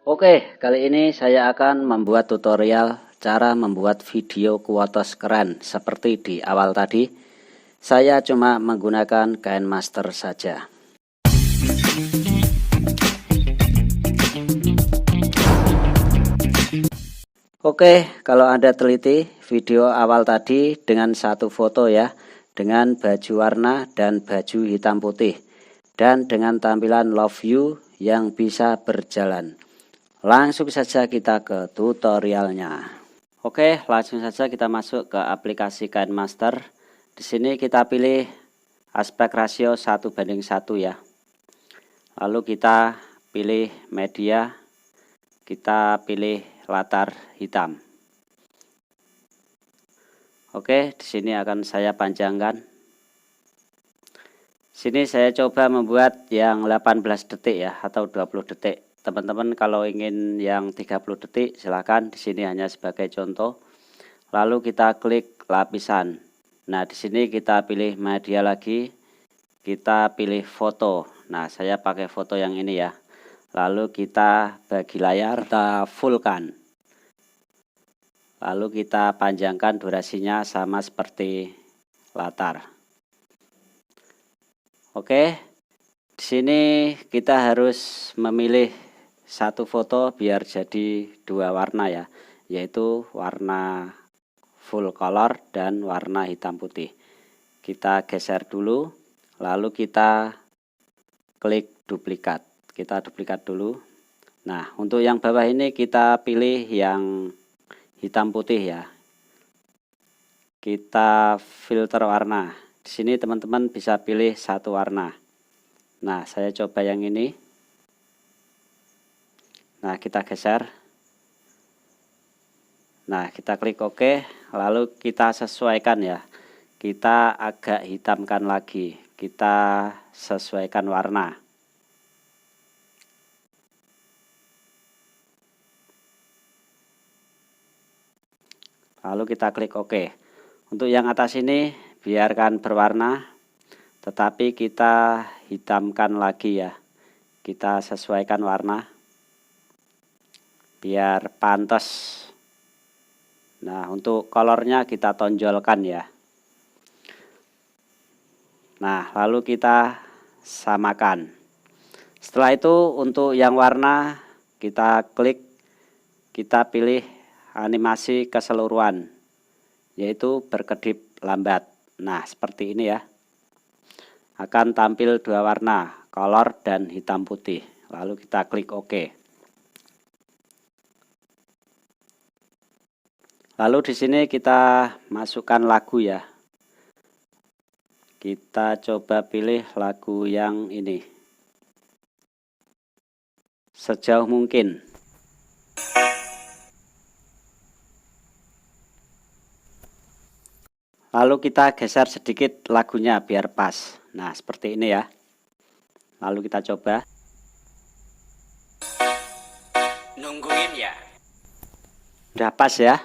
Oke, kali ini saya akan membuat tutorial cara membuat video kuotos keren seperti di awal tadi. Saya cuma menggunakan KineMaster saja. Oke, kalau Anda teliti video awal tadi dengan satu foto ya, dengan baju warna dan baju hitam putih, dan dengan tampilan love you yang bisa berjalan. Langsung saja kita ke tutorialnya. Oke, langsung saja kita masuk ke aplikasi KineMaster. Di sini kita pilih aspek rasio 1:1 ya. Lalu kita pilih media, kita pilih latar hitam. Oke, di sini akan saya panjangkan. Sini saya coba membuat yang 18 detik ya, atau 20 detik. Teman-teman kalau ingin yang 30 detik silahkan, di sini hanya sebagai contoh. Lalu kita klik lapisan. Nah, di sini kita pilih media lagi, kita pilih foto. Nah, saya pakai foto yang ini ya. Lalu kita bagi layar, kita fullkan. Lalu kita panjangkan durasinya sama seperti latar. Oke, di sini kita harus memilih satu foto biar jadi dua warna ya, yaitu warna full color dan warna hitam putih. Kita geser dulu, lalu kita klik duplikat. Kita duplikat dulu. Nah, untuk yang bawah ini kita pilih yang hitam putih ya. Kita filter warna. Di sini teman-teman bisa pilih satu warna. Nah, saya coba yang ini. Nah, kita geser. Nah, kita klik OK, lalu kita sesuaikan ya. Kita agak hitamkan lagi. Kita sesuaikan warna. Lalu kita klik OK. Untuk yang atas ini biarkan berwarna, tetapi kita hitamkan lagi ya. Kita sesuaikan warna biar pantas. Nah, untuk kolornya kita tonjolkan ya. Nah, lalu kita samakan. Setelah itu untuk yang warna kita klik, kita pilih animasi keseluruhan, yaitu berkedip lambat. Nah, seperti ini ya. Akan tampil dua warna, color dan hitam putih. Lalu kita klik OK. Lalu di sini kita masukkan lagu ya. Kita coba pilih lagu yang ini. Sejauh mungkin. Lalu kita geser sedikit lagunya biar pas. Nah, seperti ini ya. Lalu kita coba. Nungguin ya. Udah pas ya.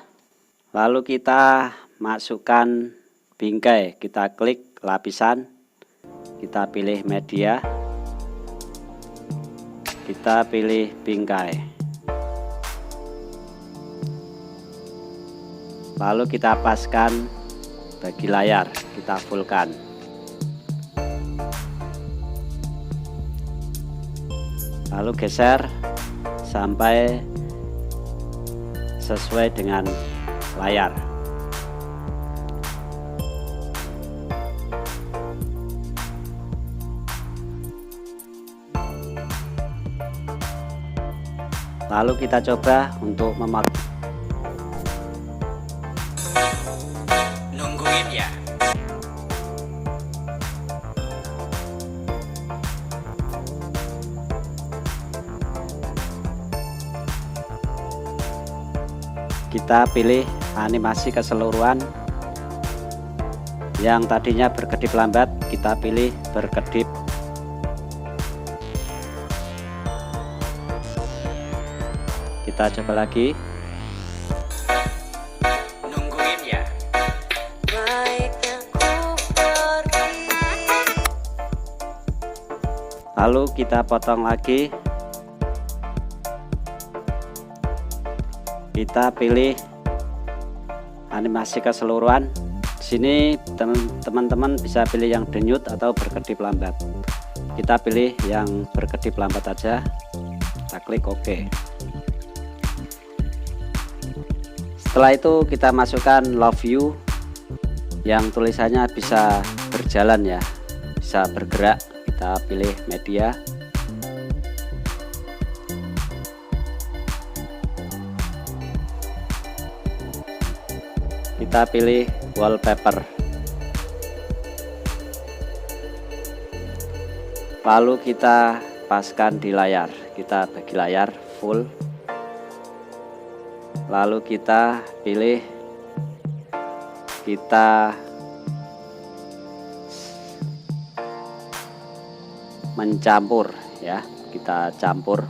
Lalu kita masukkan bingkai, kita klik lapisan, kita pilih media, kita pilih bingkai. Lalu kita paskan bagi layar, kita fullkan. Lalu geser sampai sesuai dengan layar. Lalu kita coba untuk memaksa. Nungguin ya. Kita pilih animasi keseluruhan. Yang tadinya berkedip lambat, kita pilih berkedip. Kita coba lagi. Nungguin ya. Lalu kita potong lagi. kita pilih animasi keseluruhan. Di sini teman-teman bisa pilih yang denyut atau berkedip lambat. Kita pilih yang berkedip lambat aja, kita klik OK. Setelah itu kita masukkan love you yang tulisannya bisa berjalan ya, bisa bergerak. Kita pilih media, kita pilih wallpaper, lalu kita paskan di layar. Kita bagi layar full, lalu kita pilih, kita mencampur ya, kita campur.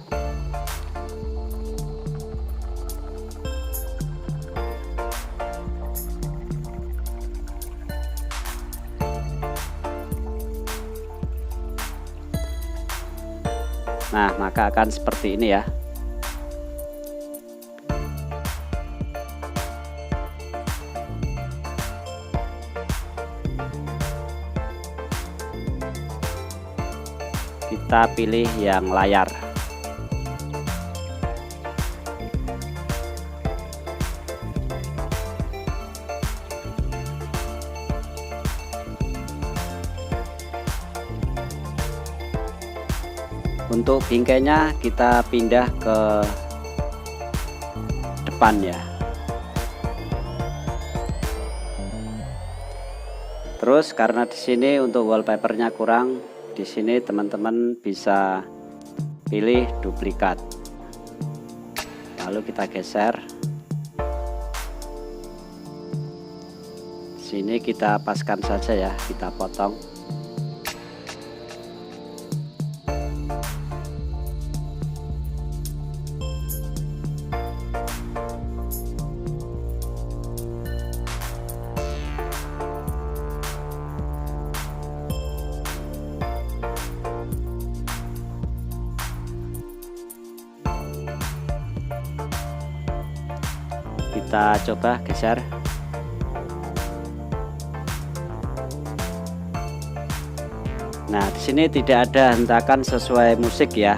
Nah, maka akan seperti ini ya. Kita pilih yang layar. Untuk bingkainya kita pindah ke depan ya. Terus karena di sini untuk wallpapernya kurang, di sini teman-teman bisa pilih duplikat. Lalu kita geser. Sini kita paskan saja ya, kita potong. Kita coba geser. Nah, di sini tidak ada hentakan sesuai musik ya.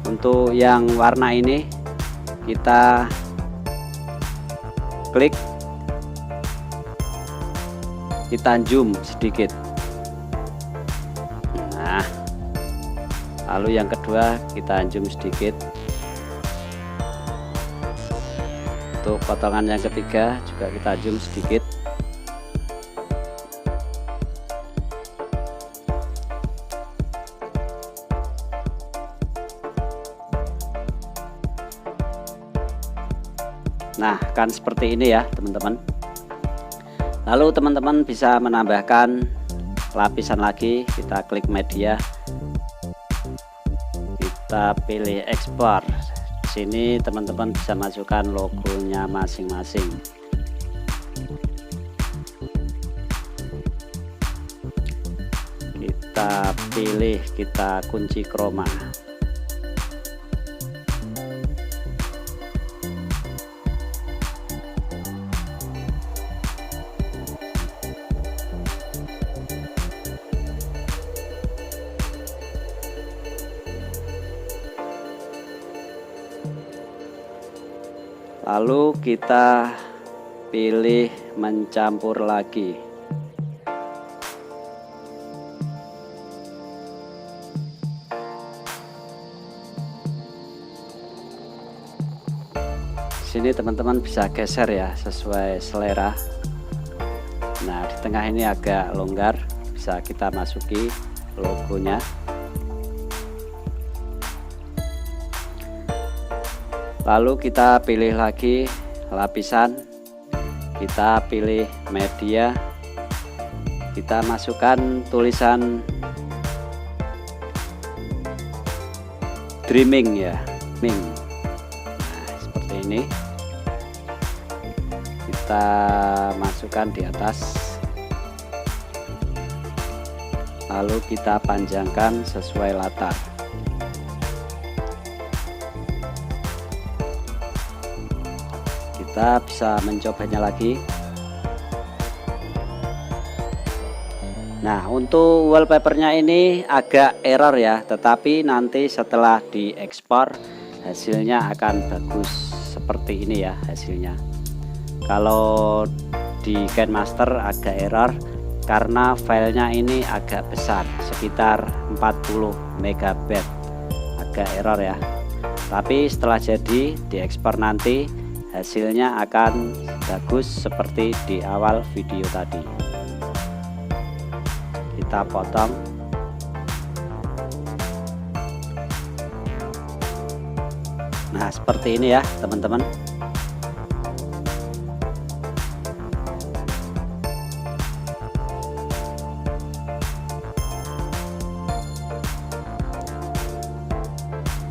Untuk yang warna ini kita klik, kita zoom sedikit. Nah, lalu yang kedua kita zoom sedikit. Untuk potongan yang ketiga juga kita zoom sedikit. Nah, kan seperti ini ya teman-teman. Lalu teman-teman bisa menambahkan lapisan lagi. Kita klik media, kita pilih ekspor. Sini teman-teman bisa masukkan logonya masing-masing. Kita pilih, kita kunci chroma. Lalu kita pilih mencampur lagi. Sini teman-teman bisa geser ya sesuai selera. Nah, di tengah ini agak longgar, bisa kita masuki logonya. Lalu kita pilih lagi lapisan, kita pilih media, kita masukkan tulisan dreaming ya, dreaming. Nah, seperti ini. Kita masukkan di atas. Lalu kita panjangkan sesuai latar. Kita bisa mencobanya lagi. Nah, untuk wallpapernya ini agak error ya, tetapi nanti setelah diekspor hasilnya akan bagus seperti ini ya hasilnya. Kalau di KineMaster agak error karena filenya ini agak besar, sekitar 40 MB, agak error ya. Tapi setelah jadi diekspor nanti hasilnya akan bagus seperti di awal video tadi. Kita potong. Nah, seperti ini ya teman-teman.